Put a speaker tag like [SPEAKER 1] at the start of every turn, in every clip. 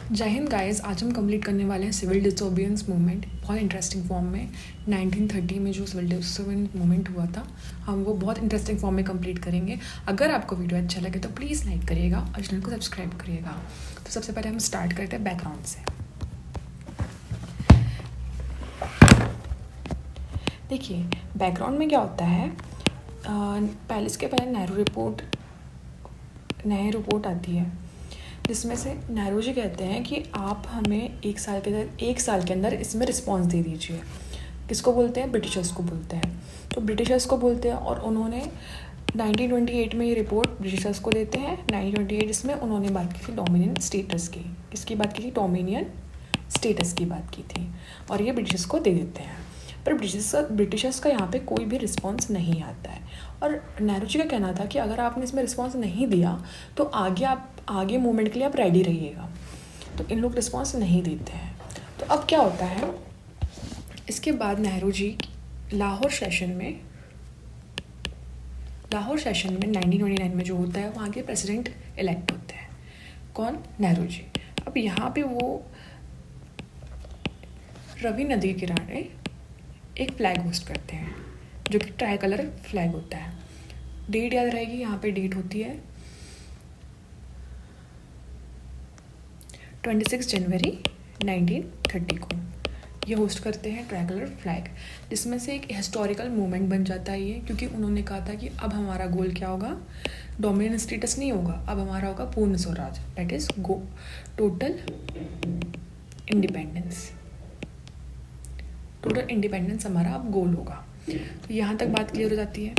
[SPEAKER 1] जय हिंद गाइस। आज हम कंप्लीट करने वाले हैं सिविल डिसोबिडियंस मूवमेंट। बहुत इंटरेस्टिंग फॉर्म में 1930 में जो सिविल डिसोबिडियंस मूवमेंट हुआ था, हम वो बहुत इंटरेस्टिंग फॉर्म में कंप्लीट करेंगे। अगर आपको वीडियो अच्छा लगे तो प्लीज़ लाइक करिएगा और चैनल को सब्सक्राइब करिएगा। तो सबसे पहले हम स्टार्ट करते हैं बैकग्राउंड से। देखिए बैकग्राउंड में क्या होता है, पहले इसके पहले नेहरू रिपोर्ट आती है, जिसमें से नेहरू जी कहते हैं कि आप हमें एक साल के अंदर इसमें रिस्पांस दे दीजिए। किसको बोलते हैं? ब्रिटिशर्स को बोलते हैं। तो ब्रिटिशर्स को बोलते हैं और उन्होंने 1928 में ये रिपोर्ट ब्रिटिशर्स को देते हैं। 1928 इसमें उन्होंने बात की थी डोमिनियन स्टेटस की। किसकी बात की थी? डोमिनियन स्टेटस की बात की थी, और ये ब्रिटिशर्स को दे देते हैं। पर ब्रिटिशर्स का यहाँ पे कोई भी रिस्पॉन्स नहीं आता है। और नेहरू जी का कहना था कि अगर आपने इसमें रिस्पॉन्स नहीं दिया तो आगे मूवमेंट के लिए आप रेडी रहिएगा। तो इन लोग रिस्पॉन्स नहीं देते हैं। तो अब क्या होता है, इसके बाद नेहरू जी लाहौर सेशन में 1929 में जो होता है, वहाँ के प्रेसिडेंट इलेक्ट होते हैं। कौन? नेहरू जी। अब यहाँ पे वो रवि नदी के किनारे एक फ्लैग होस्ट करते हैं, जो कि ट्राई कलर फ्लैग होता है। डेट याद रहेगी, यहाँ पे डेट होती है 26 जनवरी 1930 को ये होस्ट करते हैं ट्राई कलर फ्लैग, जिसमें से एक हिस्टोरिकल मूवमेंट बन जाता है ये, क्योंकि उन्होंने कहा था कि अब हमारा गोल क्या होगा, डोमिनियन स्टेटस नहीं होगा, अब हमारा होगा पूर्ण Swaraj, that is total independence. Total independence हमारा अब गोल होगा। तो यहाँ तक बात क्लियर हो जाती है।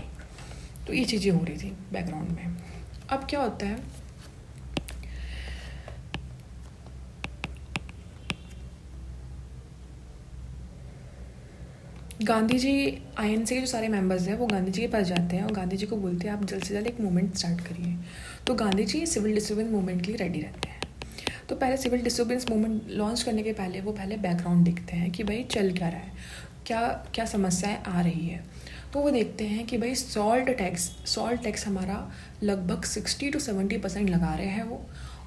[SPEAKER 1] तो ये चीज़ें हो रही थी बैकग्राउंड में। अब क्या होता है, गांधी जी आईएनसी के जो सारे मेंबर्स हैं वो गांधी जी के पास जाते हैं और गांधी जी को बोलते हैं आप जल्द से जल्द एक मूवमेंट स्टार्ट करिए। तो Gandhi ji civil disobedience movement के लिए रेडी रहते हैं। तो पहले सिविल डिसोबिडियंस मूवमेंट लॉन्च करने के पहले वो बैकग्राउंड देखते हैं कि भाई चल क्या रहा है, क्या समस्याएं आ रही है। तो वो देखते हैं कि भाई सॉल्ट टैक्स हमारा लगभग 60 to 70% लगा रहे हैं वो,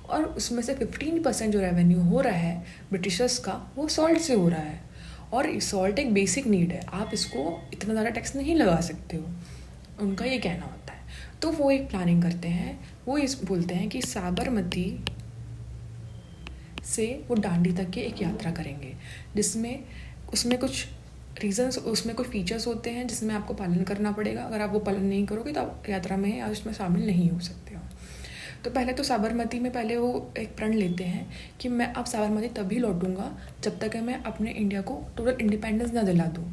[SPEAKER 1] और उसमें से 15% जो रेवेन्यू हो रहा है ब्रिटिशर्स का, वो सॉल्ट से हो रहा है। और सॉल्ट एक बेसिक नीड है, आप इसको इतना ज़्यादा टैक्स नहीं लगा सकते हो, उनका ये कहना होता है। तो वो एक प्लानिंग करते हैं, वो इस बोलते हैं कि साबरमती से वो दांडी तक की एक यात्रा करेंगे, जिसमें उसमें कुछ फीचर्स होते हैं जिसमें आपको पालन करना पड़ेगा। अगर आप वो पालन नहीं करोगे तो आप यात्रा में या उसमें शामिल नहीं हो सकते हो। तो पहले तो साबरमती में पहले वो एक प्रण लेते हैं कि मैं अब साबरमती तभी लौटूंगा जब तक मैं अपने इंडिया को टोटल इंडिपेंडेंस ना दिला दूँ।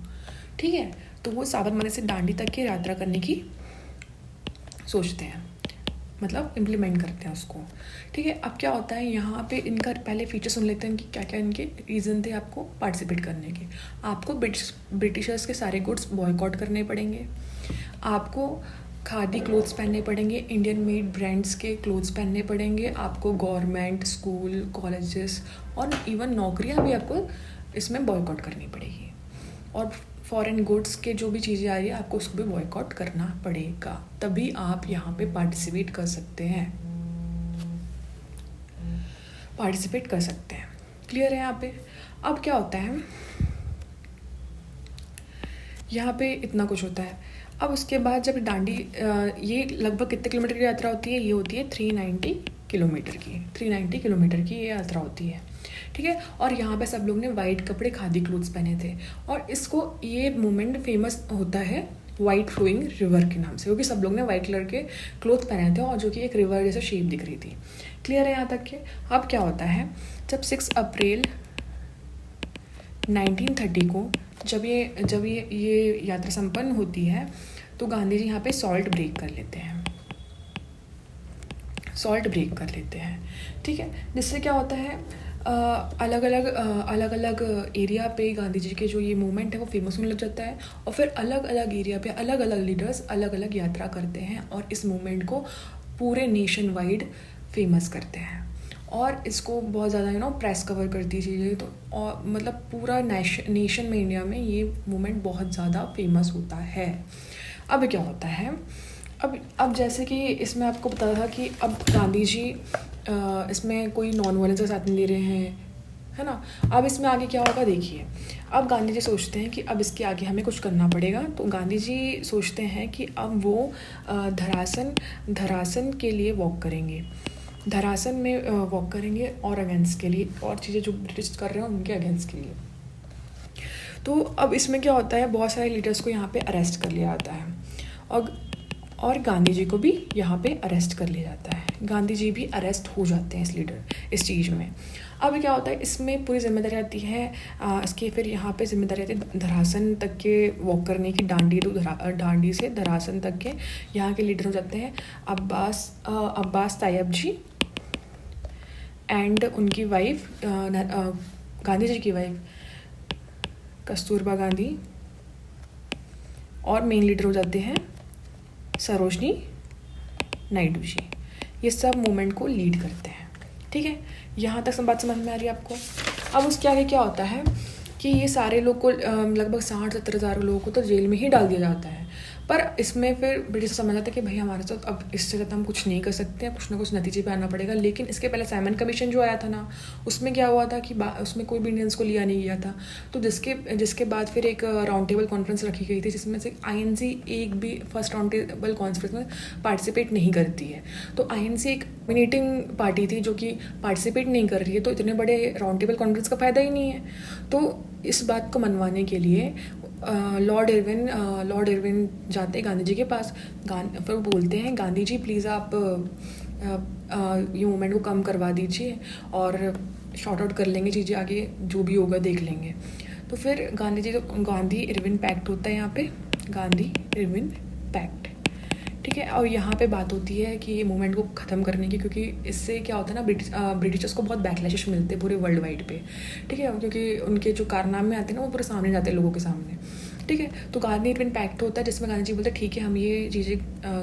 [SPEAKER 1] ठीक है, तो वो साबरमती से दांडी तक की यात्रा करने की सोचते हैं, मतलब इम्प्लीमेंट करते हैं उसको। ठीक है, अब क्या होता है, यहाँ पे इनका पहले फीचर सुन लेते हैं कि क्या क्या इनके रीज़न थे आपको पार्टिसिपेट करने के। आपको ब्रिटिशर्स के सारे गुड्स बॉयकॉट करने पड़ेंगे, आपको खादी क्लोथ्स पहनने पड़ेंगे, इंडियन मेड ब्रांड्स के क्लोथ्स पहनने पड़ेंगे, आपको गवर्नमेंट स्कूल कॉलेजेस और इवन नौकरियाँ भी आपको इसमें बॉयकॉट करनी पड़ेगी, और फॉरेन गुड्स के जो भी चीज़ें आ रही है आपको उसको भी बॉयकॉट करना पड़ेगा, तभी आप यहाँ पे पार्टिसिपेट कर सकते हैं। क्लियर है यहाँ पे? अब क्या होता है, यहाँ पे इतना कुछ होता है। अब उसके बाद जब दांडी, ये लगभग कितने किलोमीटर की यात्रा होती है? ये होती है 390 किलोमीटर की ये यात्रा होती है। ठीक है, और यहाँ पे सब लोग ने वाइट कपड़े खादी क्लोथ्स पहने थे, और इसको ये मूवमेंट फेमस होता है वाइट फ्लोइंग रिवर के नाम से, क्योंकि सब लोग ने वाइट कलर के क्लोथ पहने थे और जो कि एक रिवर जैसा शेप दिख रही थी। क्लियर है यहाँ तक के? अब क्या होता है, जब 6 अप्रैल 1930 को जब ये यात्रा संपन्न होती है, तो गांधी जी यहाँ पे सॉल्ट ब्रेक कर लेते हैं। ठीक है, जिससे क्या होता है, अलग अलग एरिया पे गांधी जी के जो ये मूवमेंट है वो फेमस होने लग जाता है, और फिर अलग अलग एरिया पे अलग अलग लीडर्स अलग अलग यात्रा करते हैं और इस मूवमेंट को पूरे नेशन वाइड फेमस करते हैं, और इसको बहुत ज़्यादा प्रेस कवर करती चीज़ें। तो और मतलब पूरा नेशन में, इंडिया में ये मूवमेंट बहुत ज़्यादा फेमस होता है। अब क्या होता है, अब जैसे कि इसमें आपको पता था कि अब गांधी जी इसमें कोई नॉन वायलेंस का साथ नहीं दे रहे हैं, है ना। अब इसमें आगे क्या होगा देखिए। अब गांधी जी सोचते हैं कि अब इसके आगे हमें कुछ करना पड़ेगा। तो गांधी जी सोचते हैं कि अब वो धरासन के लिए वॉक करेंगे, धरासन में वॉक करेंगे और अगेंस्ट के लिए, और चीज़ें जो ब्रिटिश कर रहे हैं उनके अगेंस्ट के लिए। तो अब इसमें क्या होता है, बहुत सारे लीडर्स को यहाँ पे अरेस्ट कर लिया जाता है और गांधी जी को भी यहाँ पे अरेस्ट कर लिया जाता है। गांधी जी भी अरेस्ट हो जाते हैं इस चीज़ में। अब क्या होता है, इसमें पूरी जिम्मेदारी आती है इसके, फिर यहाँ पे जिम्मेदारी आती है धरासन तक के वॉक करने की, डांडी से धरासन तक के यहाँ के लीडर हो जाते हैं अब्बास तायब जी एंड उनकी वाइफ गांधी जी की वाइफ कस्तूरबा गांधी, और मेन लीडर हो जाते हैं सरोजनी नायडू जी। ये सब मूवमेंट को लीड करते हैं, ठीक है। यहाँ तक बात समझ में आ रही है आपको। अब उसके आगे क्या होता है कि ये सारे लोग को लगभग 60-70 हज़ार लोगों को तो जेल में ही डाल दिया जाता है। पर इसमें फिर ब्रिटिश समझ आता है कि भाई हमारे साथ अब इससे ज़्यादा हम कुछ नहीं कर सकते हैं, कुछ ना कुछ नतीजे पे आना पड़ेगा। लेकिन इसके पहले साइमन कमीशन जो आया था ना, उसमें क्या हुआ था कि उसमें कोई भी इंडियंस को लिया नहीं गया था। तो जिसके बाद फिर एक राउंड टेबल कॉन्फ्रेंस रखी गई थी, जिसमें से INC एक भी फर्स्ट राउंड टेबल कॉन्फ्रेंस में पार्टिसिपेट नहीं करती है। तो INC एक डोमिनेटिंग पार्टी थी जो कि पार्टिसिपेट नहीं कर रही है, तो इतने बड़े राउंड टेबल कॉन्फ्रेंस का फ़ायदा ही नहीं है। तो इस बात को मनवाने के लिए लॉर्ड इरविन जाते हैं गांधी जी के पास। फिर बोलते हैं गांधी जी प्लीज़ आप ये मूवमेंट को कम करवा दीजिए और शॉर्ट आउट कर लेंगे चीज़ें, आगे जो भी होगा देख लेंगे। तो फिर गांधी इरविन पैक्ट होता है यहाँ पे, गांधी इरविन पैक्ट, ठीक है। और यहाँ पे बात होती है कि ये मूवमेंट को ख़त्म करने की, क्योंकि इससे क्या होता है ना, ब्रिटिशर्स को बहुत बैकलैशेस मिलते हैं पूरे वर्ल्ड वाइड पे, ठीक है। क्योंकि उनके जो कारनामे आते हैं ना वो पूरे सामने जाते हैं लोगों के सामने, ठीक है। तो गांधी इरविन पैक्ट होता है जिसमें गांधी जी बोलते हैं ठीक है हम ये चीज़ें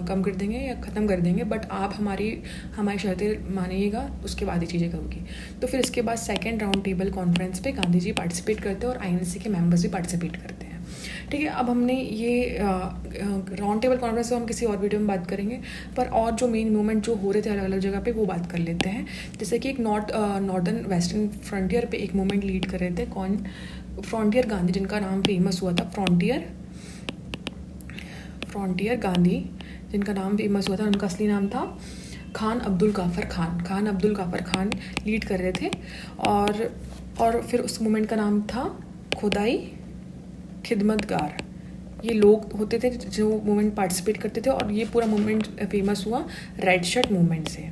[SPEAKER 1] कम कर देंगे या ख़त्म कर देंगे, बट आप हमारी शर्तें मानिएगा, उसके बाद ही चीज़ें होगी। तो फिर इसके बाद सेकेंड राउंड टेबल कॉन्फ्रेंस पे गांधी जी पार्टिसिपेट करते हैं और INC के मेंबर्स भी पार्टिसिपेट करते हैं, ठीक है। अब हमने ये राउंड टेबल कॉन्फ्रेंस को हम किसी और वीडियो में बात करेंगे, पर और जो मेन मूवमेंट जो हो रहे थे अलग अलग जगह पे वो बात कर लेते हैं। जैसे कि एक नॉर्दर्न वेस्टर्न फ्रंटियर पे एक मूवमेंट लीड कर रहे थे कौन, फ्रंटियर गांधी, जिनका नाम फेमस हुआ था फ्रंटियर गांधी, जिनका नाम फेमस हुआ था। उनका असली नाम था खान अब्दुल गाफर खान लीड कर रहे थे। और फिर उस मूवमेंट का नाम था खुदाई खिदमतगार। ये लोग होते थे जो मूवमेंट पार्टिसिपेट करते थे, और ये पूरा मूवमेंट फेमस हुआ रेड शर्ट मूवमेंट से,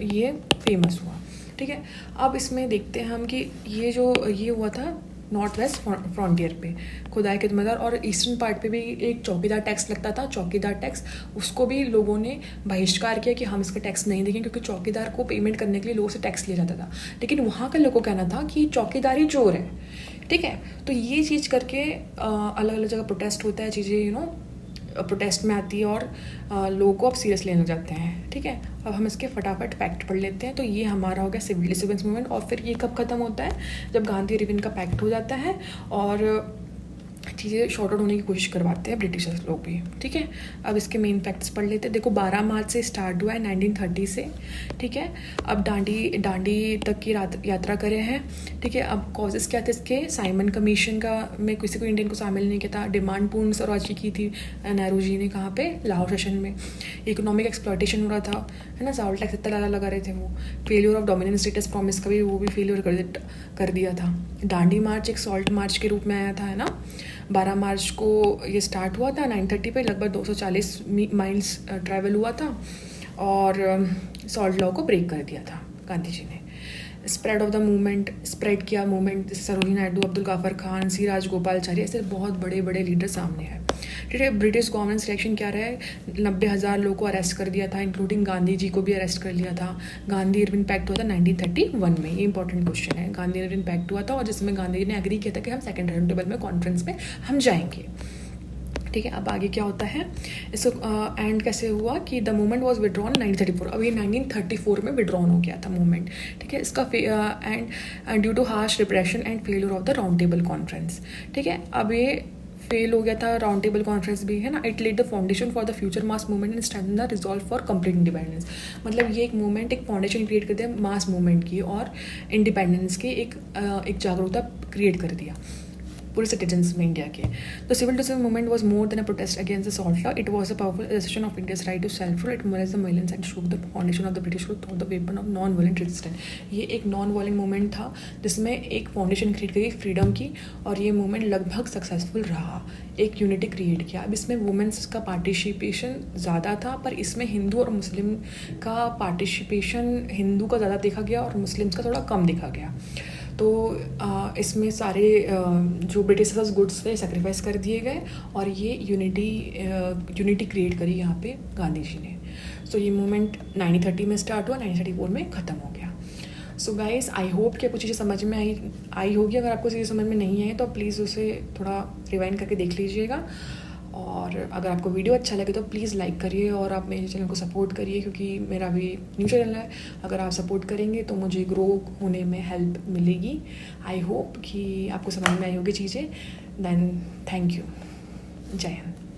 [SPEAKER 1] ये फेमस हुआ, ठीक है। अब इसमें देखते हैं हम कि ये हुआ था नॉर्थ वेस्ट फ्रंटियर पे खुदाई खिदमतगार, और ईस्टर्न पार्ट पे भी एक चौकीदार टैक्स लगता था, चौकीदार टैक्स, उसको भी लोगों ने बहिष्कार किया कि हम इसका टैक्स नहीं देंगे, क्योंकि चौकीदार को पेमेंट करने के लिए लोगों से टैक्स लिया जाता था। लेकिन वहाँ का लोगों को कहना था कि चौकीदार ही चोर है, ठीक है। तो ये चीज़ करके अलग अलग जगह प्रोटेस्ट होता है, चीज़ें प्रोटेस्ट में आती है और लोगों को अब सीरियस लेने लग जाते हैं, ठीक है। अब हम इसके फटाफट पैक्ट पढ़ लेते हैं। तो ये हमारा हो गया सिविल डिसोबेंस मूवमेंट। और फिर ये कब खत्म होता है, जब गांधी इरविन का पैक्ट हो जाता है और चीज़ें शॉर्ट आउट होने की कोशिश करवाते हैं ब्रिटिशर्स लोग भी, ठीक है। अब इसके मेन फैक्ट्स पढ़ लेते हैं। देखो 12 मार्च से स्टार्ट हुआ है 1930 से, ठीक है। अब डांडी तक की यात्रा करे हैं, ठीक है। अब कॉजेस क्या थे इसके, साइमन कमीशन में किसी को इंडियन को शामिल नहीं किया था, डिमांड पूर्ण स्वराज की थी नेहरू जी ने, कहाँ पे, लाहौर सेशन में। इकोनॉमिक एक्सप्लॉयटेशन हो रहा था, है ना, साउल टैक्स इतना ज़्यादा लगा रहे थे वो। Failure of dominance status promise का भी वो भी फेलियर कर दिया था। डांडी मार्च एक सॉल्ट मार्च के रूप में आया था, है ना। 12 मार्च को ये स्टार्ट हुआ था 930 पे, लगभग 240 माइल्स ट्रैवल हुआ था और सॉल्ट लॉ को ब्रेक कर दिया था गांधी जी ने। Spread of the movement, spread किया मूवमेंट, सरोजिनी नायडू, अब्दुल गाफर खान, सी राजगोपालचारी, ऐसे बहुत बड़े बड़े लीडर सामने हैं, ठीक है। ब्रिटिश गवर्नमेंट रिएक्शन क्या रहा है, 90,000 लोगों को अरेस्ट कर दिया था, इंक्लूडिंग गांधी जी को भी अरेस्ट कर लिया था। गांधी इरविन पैक्ट हुआ था 1931 में, ये इंपॉर्टेंट क्वेश्चन है। गांधी इरविन पैक्ट हुआ था और जिसमें गांधी जी ने एग्री किया था कि हम सेकेंड राउंड टेबल में कॉन्फ्रेंस में हम जाएंगे, ठीक है। अब आगे क्या होता है, इसको एंड कैसे हुआ कि द मूवमेंट वाज विड्रॉन 1934। अब ये 1934 में विड्रॉन हो गया था मूवमेंट, ठीक है। इसका and due too harsh repression and failure of the round table conference, ठीक है। अब ये फेल हो गया था राउंड टेबल कॉन्फ्रेंस भी, है ना। It led the foundation for the future mass movement and strengthen the resolve for complete independence. मतलब ये एक मूवमेंट, एक फाउंडेशन क्रिएट कर दिया मास मूवमेंट की, और इंडिपेंडेंस के एक जागरूकता क्रिएट कर दिया पूरे सिटीजन्स में इंडिया के। The civil disobedience movement was more than a protest against the salt law, it was a powerful assertion of India's right to self rule, it mobilised the millions and shook the foundation of the British rule through the weapon of non violent resistance. ये एक non violent movement था जिसमें एक foundation create करी freedom की, और ये movement लगभग सक्सेसफुल रहा, एक यूनिटी क्रिएट किया। अब इसमें वुमेंस का पार्टिसिपेशन ज़्यादा था, पर इसमें हिंदू और मुस्लिम का पार्टिसिपेशन, हिंदू का ज़्यादा देखा गया और मुस्लिम्स का थोड़ा कम देखा गया। तो इसमें सारे जो ब्रिटिशर्स गुड्स थे सेक्रीफाइस कर दिए गए, और ये यूनिटी क्रिएट करी यहाँ पे गांधी जी ने। सो ये मूवमेंट 1930 में स्टार्ट हुआ, 1934 में ख़त्म हो गया। सो गाइस, आई होप कि आपको चीज़ें समझ में आई होगी। अगर आपको चीज़ें समझ में नहीं आई तो प्लीज़ उसे थोड़ा रिवाइंड करके देख लीजिएगा। और अगर आपको वीडियो अच्छा लगे तो प्लीज़ लाइक करिए, और आप मेरे चैनल को सपोर्ट करिए, क्योंकि मेरा भी न्यू चैनल है। अगर आप सपोर्ट करेंगे तो मुझे ग्रो होने में हेल्प मिलेगी। आई होप कि आपको समझ में आई होगी चीज़ें। Then thank you. जय हिंद।